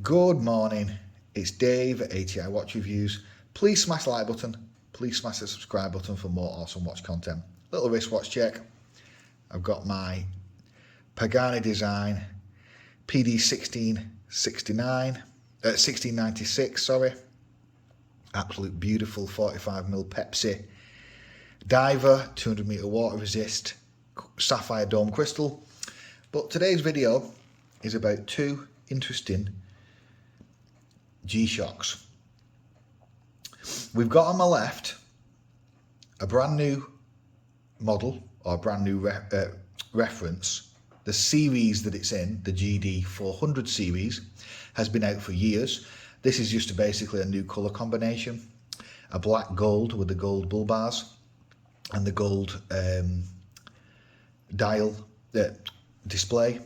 Good morning, it's Dave at ATI Watch Reviews. Please smash the like button, please smash the subscribe button for more awesome watch content. Little wristwatch check. I've got my Pagani Design PD 1696, absolute beautiful 45mm Pepsi diver, 200 meter water resist, sapphire dome crystal. But today's video is about two interesting G-Shocks. We've got on my left a brand new model or brand new reference. The series that it's in, the GD-400 series, has been out for years. This is just basically a new colour combination, a black gold with the gold bull bars and the gold dial display.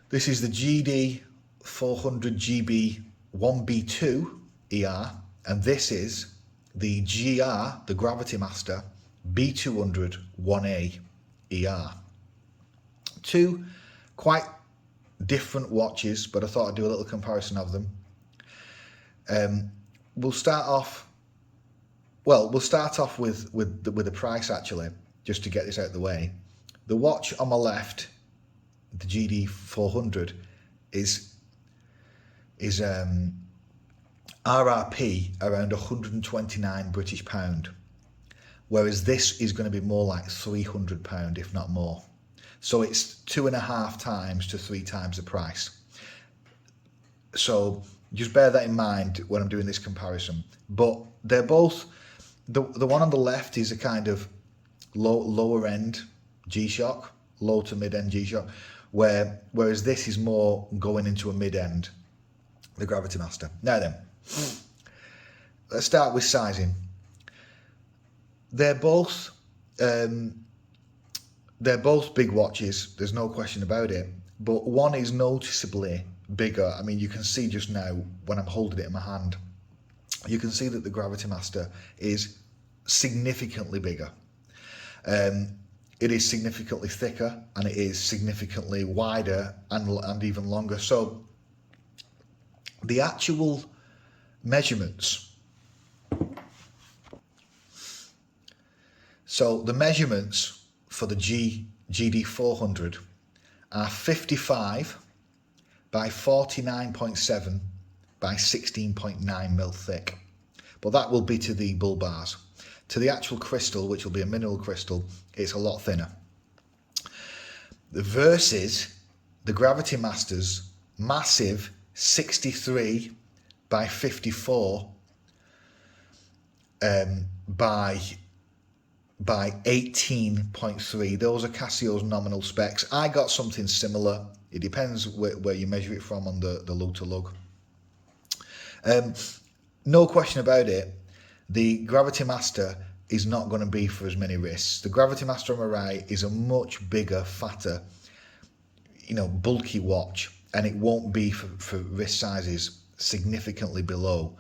This is the GD-400 GB1B2 ER, and this is the the Gravitymaster B200 1A ER. Two quite different watches, but I thought I'd do a little comparison of them. We'll start off with the price, actually, just to get this out of the way. The watch on my left, the GD-400, is RRP around 129 British pound, whereas this is going to be more like £300, if not more. So it's 2.5 times to 3 times the price. So just bear that in mind when I'm doing this comparison. But they're both, the one on the left is a kind of lower end G-Shock, low to mid end G-Shock, whereas this is more going into a mid end, the Gravitymaster. Now then, let's start with sizing. They're both big watches, there's no question about it, but one is noticeably bigger. I mean, you can see just now when I'm holding it in my hand, you can see that the Gravitymaster is significantly bigger. It is significantly thicker, and it is significantly wider and even longer. So the actual measurements, for the GD-400 are 55 by 49.7 by 16.9mm thick, but that will be to the bull bars. To the actual crystal, which will be a mineral crystal, it's a lot thinner. Versus the Gravitymaster's massive 63 by 54 by 18.3. Those are Casio's nominal specs. I got something similar. It depends where you measure it from on the lug to lug. No question about it, the Gravitymaster is not going to be for as many wrists. The Gravitymaster on my right is a much bigger, fatter, bulky watch, and it won't be for wrist sizes significantly below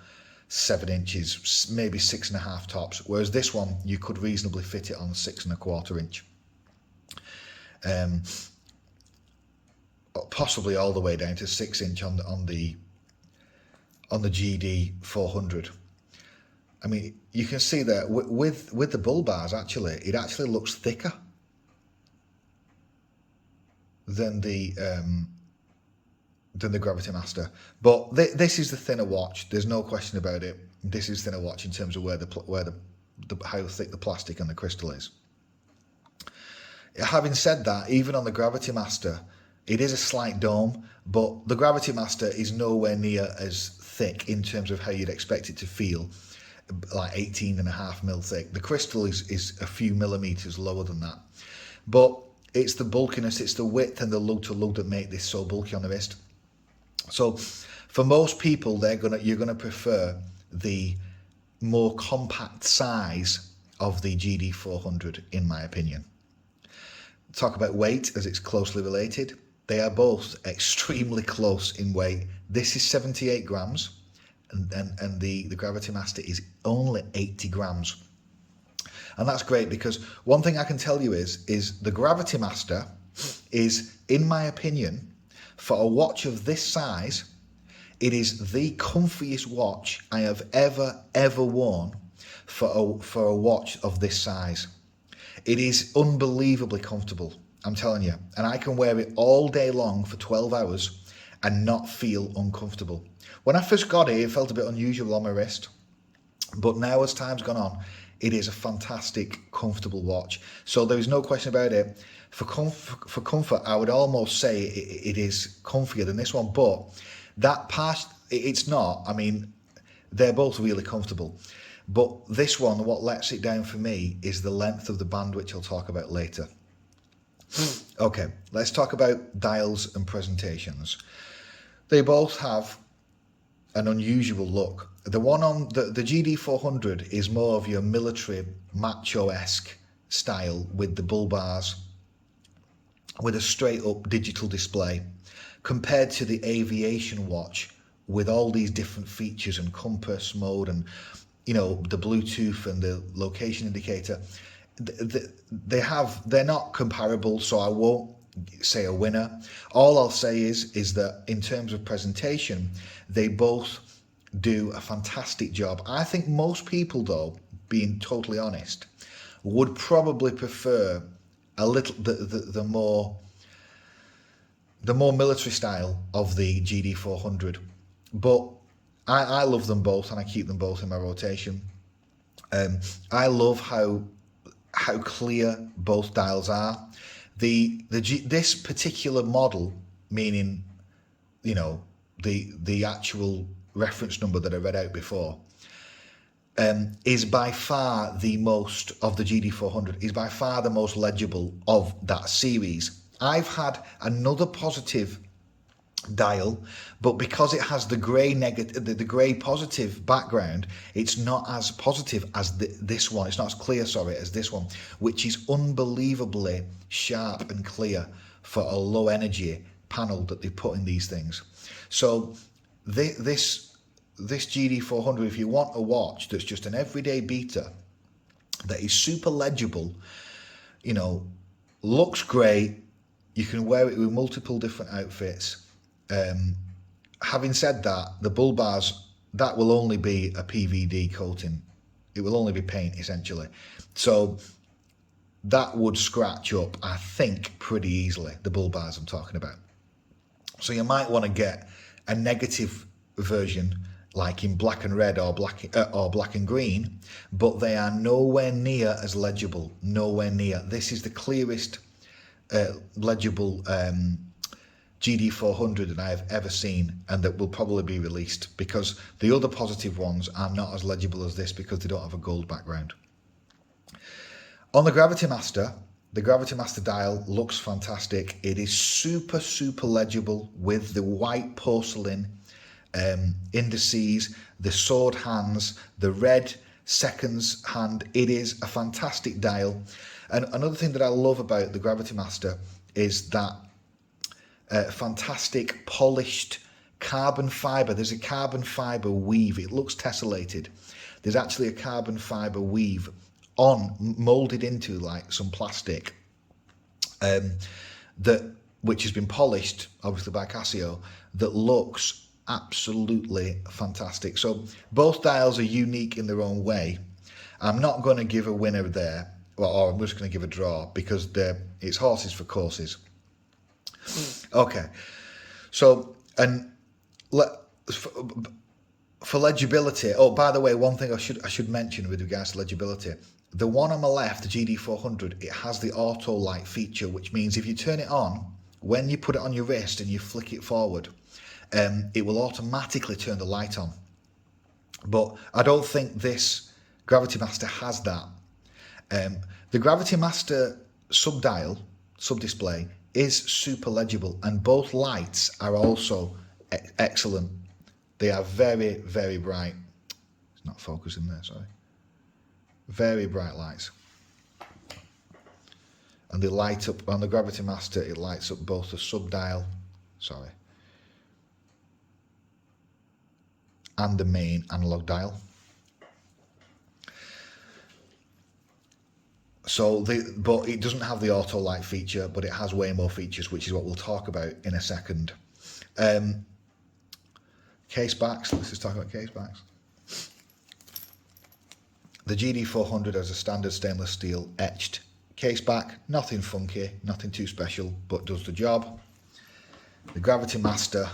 7 inches, maybe 6.5 tops, whereas this one you could reasonably fit it on 6.25 inch, possibly all the way down to 6 inch on the GD-400. I mean, you can see that with the bull bars, actually, it actually looks thicker than the Gravitymaster. But this is the thinner watch. There's no question about it. This is thinner watch in terms of how thick the plastic and the crystal is. Having said that, even on the Gravitymaster, it is a slight dome, but the Gravitymaster is nowhere near as thick in terms of how you'd expect it to feel, like 18.5mm thick. The crystal is a few millimeters lower than that. But it's the bulkiness, it's the width and the lug to lug that make this so bulky on the wrist. So for most people, you're gonna prefer the more compact size of the GD-400, in my opinion. Talk about weight, as it's closely related. They are both extremely close in weight. This is 78 grams, and the Gravitymaster is only 80 grams. And that's great, because one thing I can tell you is the Gravitymaster is, in my opinion, for a watch of this size, It is the comfiest watch I have ever worn for a watch of this size. It is unbelievably comfortable, I'm telling you. And I can wear it all day long for 12 hours and not feel uncomfortable. When I first got it, it felt a bit unusual on my wrist. But now as time's gone on, it is a fantastic, comfortable watch. So there is no question about it. For comfort, I would almost say it is comfier than this one. But that part, it's not. I mean, they're both really comfortable. But this one, what lets it down for me is the length of the band, which I'll talk about later. Okay, let's talk about dials and presentations. They both have an unusual look. The one on the GD-400 is more of your military macho-esque style with the bull bars, with a straight up digital display, compared to the aviation watch with all these different features and compass mode and, you know, the Bluetooth and the location indicator. They're not comparable, so I won't say a winner. All I'll say is that in terms of presentation, they both do a fantastic job. I think most people, though, being totally honest, would probably prefer a little the more military style of the GD-400, but I love them both and I keep them both in my rotation. I love how clear both dials are. This particular model, meaning, you know, the actual reference number that I read out before, is by far the most of the GD-400, is by far the most legible of that series. I've had another positive dial, but because it has the grey negative, the grey positive background, it's not as positive as this one. It's not as clear, sorry, as this one, which is unbelievably sharp and clear for a low energy panel that they put in these things. So this GD-400, if you want a watch that's just an everyday beater, that is super legible, you know, looks great, you can wear it with multiple different outfits. Having said that, the bull bars, that will only be a PVD coating. It will only be paint, essentially. So that would scratch up, I think, pretty easily, the bull bars I'm talking about. So you might want to get a negative version, like in black and red or black and green, but they are nowhere near as legible, nowhere near. This is the clearest legible GD-400 that I have ever seen, and that will probably be released, because the other positive ones are not as legible as this because they don't have a gold background. On the Gravitymaster dial looks fantastic. It is super legible with the white porcelain indices, the sword hands, the red seconds hand. It is a fantastic dial. And another thing that I love about the Gravitymaster is that fantastic polished carbon fibre. There's a carbon fibre weave. It looks tessellated. There's actually a carbon fibre weave moulded into like some plastic which has been polished, obviously by Casio, that looks absolutely fantastic. So both dials are unique in their own way. I'm not going to give a winner there, or I'm just going to give a draw, because it's horses for courses. Okay, so for legibility. Oh, by the way, one thing I should mention with regards to legibility: the one on the left, the GD-400, it has the auto light feature, which means if you turn it on, when you put it on your wrist and you flick it forward, it will automatically turn the light on. But I don't think this Gravitymaster has that. The Gravitymaster sub-display is super legible, and both lights are also excellent. They are very bright. It's not focusing there, sorry. Very bright lights. And they light up, on the Gravitymaster, it lights up both the sub-dial, and the main analog dial. So, but it doesn't have the auto light feature, but it has way more features, which is what we'll talk about in a second. Case backs, let's just talk about case backs. The GD-400 has a standard stainless steel etched case back, nothing funky, nothing too special, but does the job. The Gravitymaster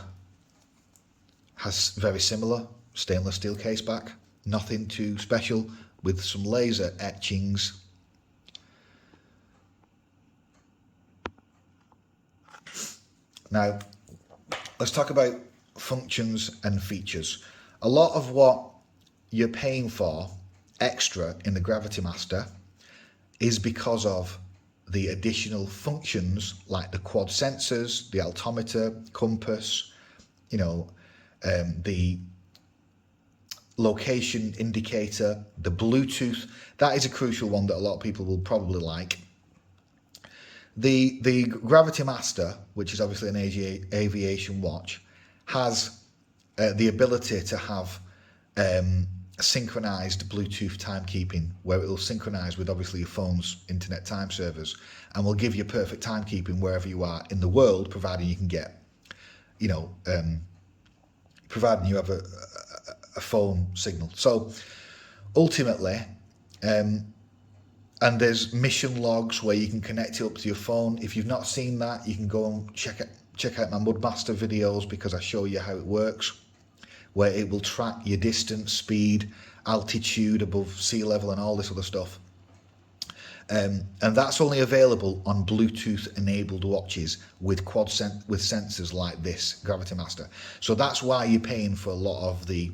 has very similar stainless steel case back, nothing too special, with some laser etchings. Now, let's talk about functions and features. A lot of what you're paying for extra in the Gravitymaster is because of the additional functions like the quad sensors, the altimeter, compass, the location indicator, the Bluetooth. That is a crucial one that a lot of people will probably like. The Gravitymaster, which is obviously an aviation watch, has the ability to have synchronized Bluetooth timekeeping, where it will synchronize with obviously your phone's internet time servers and will give you perfect timekeeping wherever you are in the world, providing you can get, providing you have a phone signal. So ultimately, and there's mission logs where you can connect it up to your phone. If you've not seen that, you can go and check out my Mudmaster videos, because I show you how it works, where it will track your distance, speed, altitude above sea level and all this other stuff. And that's only available on Bluetooth enabled watches with with sensors like this Gravitymaster. So that's why you're paying for a lot of the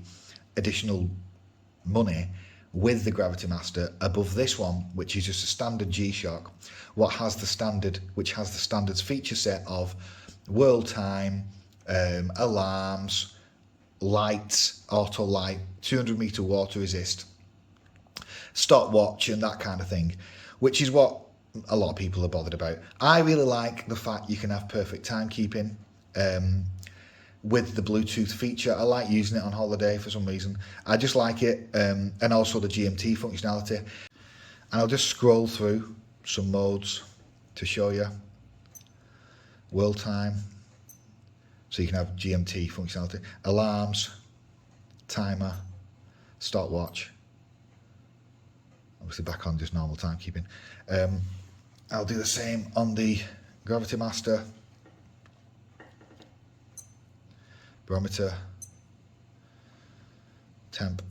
additional money with the Gravitymaster above this one, which is just a standard Gshock, which has the standards feature set of world time, alarms, lights, auto light, 200 meter water resist, stopwatch, and that kind of thing, which is what a lot of people are bothered about. I really like the fact you can have perfect timekeeping with the Bluetooth feature. I like using it on holiday for some reason. I just like it, and also the GMT functionality. And I'll just scroll through some modes to show you. World time, so you can have GMT functionality, alarms, timer, stopwatch, obviously back on just normal timekeeping. I'll do the same on the Gravitymaster. Barometer, temp,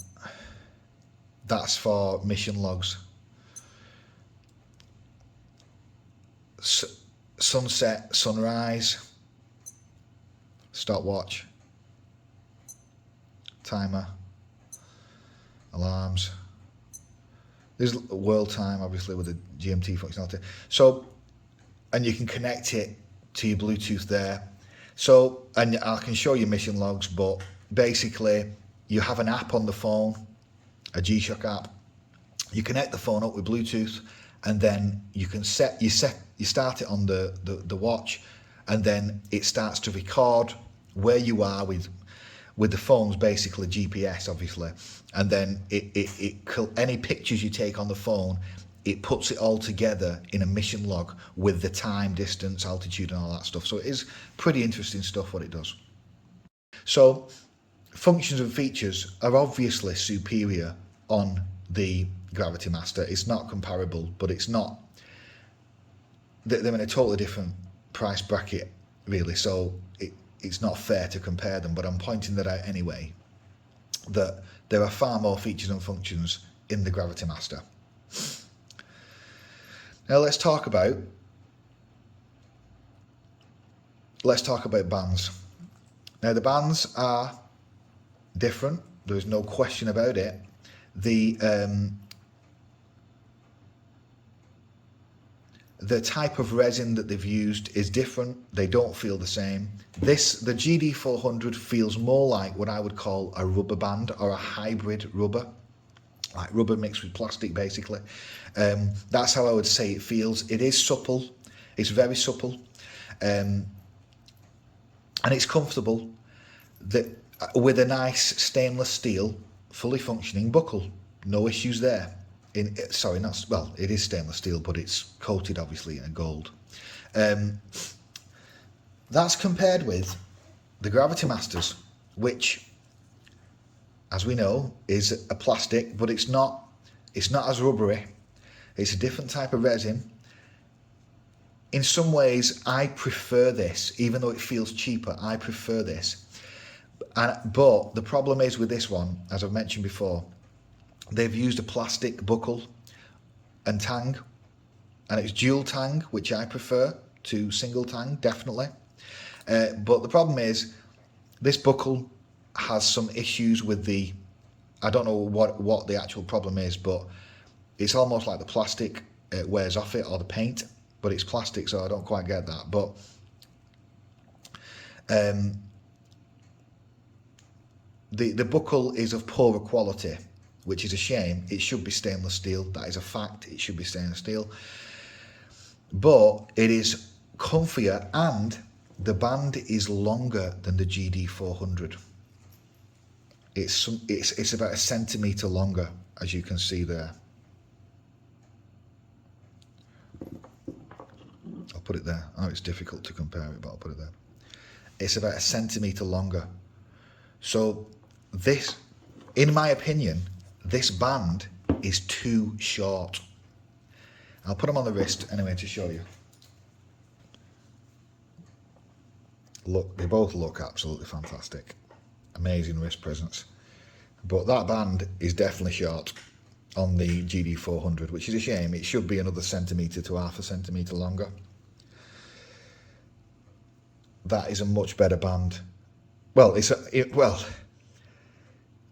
that's for mission logs. Sunset, sunrise, stopwatch, timer, alarms. There's world time, obviously, with the GMT functionality. So, and you can connect it to your Bluetooth there. So, and I can show you mission logs, but basically you have an app on the phone, a Gshock app. You connect the phone up with Bluetooth, and then you can start it on the watch, and then it starts to record where you are with the phone's basically GPS, obviously, and then any pictures you take on the phone, it puts it all together in a mission log with the time, distance, altitude, and all that stuff. So it is pretty interesting stuff what it does. So functions and features are obviously superior on the Gravitymaster. It's not comparable, but it's not. They're in a totally different price bracket, really. So it's not fair to compare them, but I'm pointing that out anyway, that there are far more features and functions in the Gravitymaster. Now let's talk about bands. Now the bands are different. There is no question about it. The type of resin that they've used is different. They don't feel the same. The GD-400 feels more like what I would call a rubber band, or a hybrid rubber, like rubber mixed with plastic, basically. That's how I would say it feels. It is supple. It's very supple, and it's comfortable. With a nice stainless steel, fully functioning buckle. No issues there. It is stainless steel, but it's coated obviously in gold. That's compared with the Gravitymasters, which as we know, is a plastic, but it's not as rubbery. It's a different type of resin. In some ways, I prefer this, even though it feels cheaper. I prefer this. But the problem is with this one, as I've mentioned before, they've used a plastic buckle and tang, and it's dual tang, which I prefer to single tang, definitely. But the problem is, this buckle has some issues with the, I don't know what the actual problem is, but it's almost like the plastic wears off it, or the paint, but it's plastic, so I don't quite get that. But the buckle is of poorer quality, which is a shame. It should be stainless steel. That is a fact. It should be stainless steel. But it is comfier, and the band is longer than the GD-400. It's about 1 centimetre longer, as you can see there. I'll put it there. Oh, it's difficult to compare it, but I'll put it there. It's about 1 centimetre longer. So this, in my opinion, this band is too short. I'll put them on the wrist anyway to show you. Look, they both look absolutely fantastic. Amazing wrist presence. But that band is definitely short on the GD-400, which is a shame. It should be another centimetre to half a centimetre longer. That is a much better band. Well,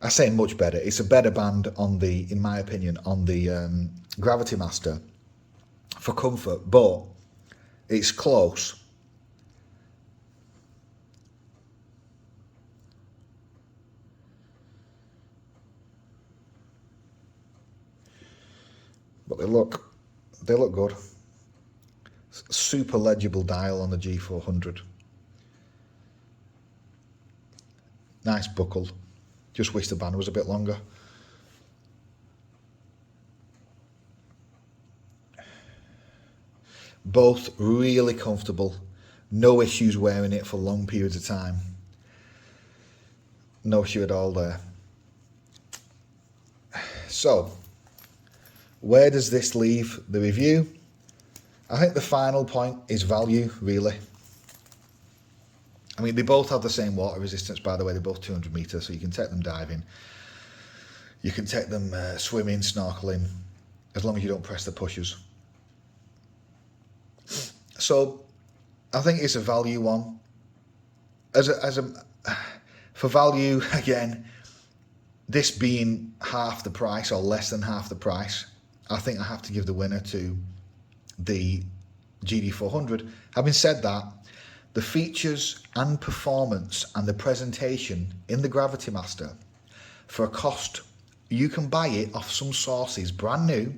I say much better. It's a better band on the, in my opinion, on the Gravitymaster for comfort, but it's close. But they look good. Super legible dial on the G400. Nice buckle. Just wish the band was a bit longer. Both really comfortable. No issues wearing it for long periods of time. No issue at all there. So, where does this leave the review? I think the final point is value, really. I mean, they both have the same water resistance, by the way. They're both 200 metres, so you can take them diving. You can take them swimming, snorkeling, as long as you don't press the pushers. So, I think it's a value one. For value, again, this being half the price or less than half the price, I think I have to give the winner to the GD-400. Having said that, the features and performance and the presentation in the Gravitymaster, for a cost, you can buy it off some sources brand new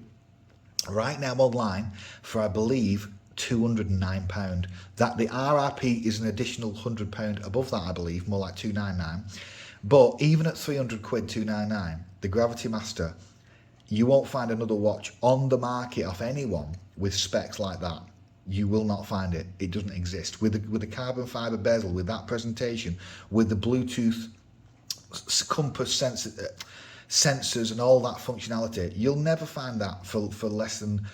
right now online for, I believe, £209. That the RRP is an additional £100 above that, I believe, more like £299. But even at 300 quid, £299, the Gravitymaster, you won't find another watch on the market off anyone with specs like that. You will not find it. It doesn't exist. With the carbon fibre bezel, with that presentation, with the Bluetooth compass sensors and all that functionality, you'll never find that for less than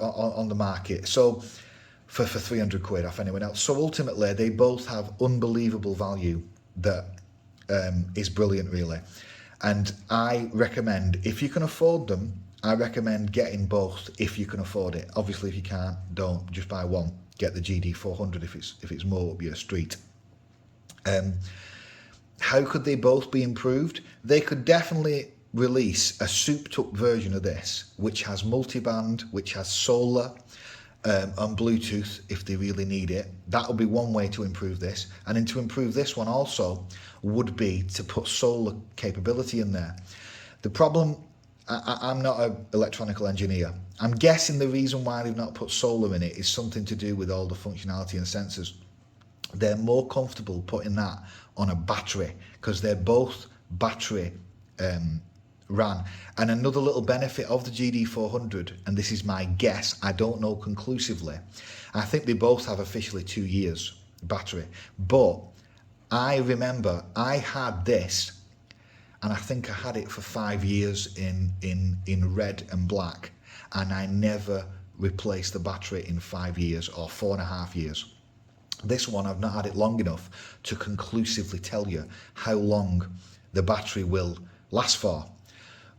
on the market. So for 300 quid off anyone else. So ultimately, they both have unbelievable value that is brilliant, really. And I recommend, if you can afford them, I recommend getting both if you can afford it. Obviously, if you can't, don't. Just buy one. Get the GD-400 if it's more up your street. How could they both be improved? They could definitely release a souped-up version of this, which has multiband, which has solar, and Bluetooth if they really need it. That would be one way to improve this. And then to improve this one also would be to put solar capability in there. The problem, I'm not an electronical engineer. I'm guessing the reason why they've not put solar in it is something to do with all the functionality and sensors. They're more comfortable putting that on a battery because they're both battery ran. And another little benefit of the GD-400, and this is my guess, I don't know conclusively, I think they both have officially 2 years battery. But I remember I had this and I think I had it for 5 years in red and black, and I never replaced the battery in 5 years or 4.5 years. This one, I've not had it long enough to conclusively tell you how long the battery will last for.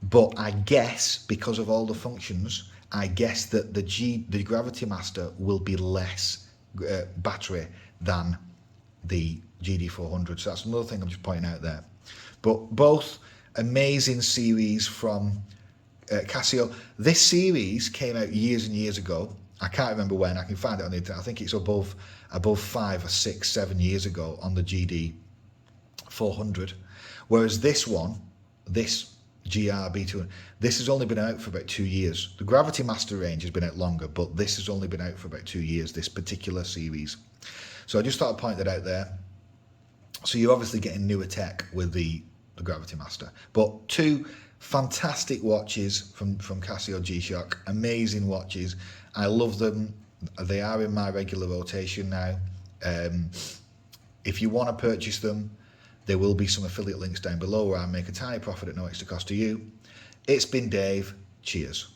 But I guess, because of all the functions, I guess that the Gravitymaster will be less battery than the GD-400. So that's another thing I'm just pointing out there. But both amazing series from Casio. This series came out years and years ago. I can't remember when. I can find it on the internet. I think it's above 5 or 6, 7 years ago on the GD-400. Whereas this one, this GR-B200, this has only been out for about 2 years. The Gravitymaster range has been out longer, but this has only been out for about 2 years, this particular series. So I just thought I'd point that out there. So you're obviously getting newer tech with the Gravitymaster. But 2 fantastic watches from Casio G-Shock, amazing watches. I love them. They are in my regular rotation now. If you want to purchase them, there will be some affiliate links down below where I make a tiny profit at no extra cost to you. It's been Dave. Cheers.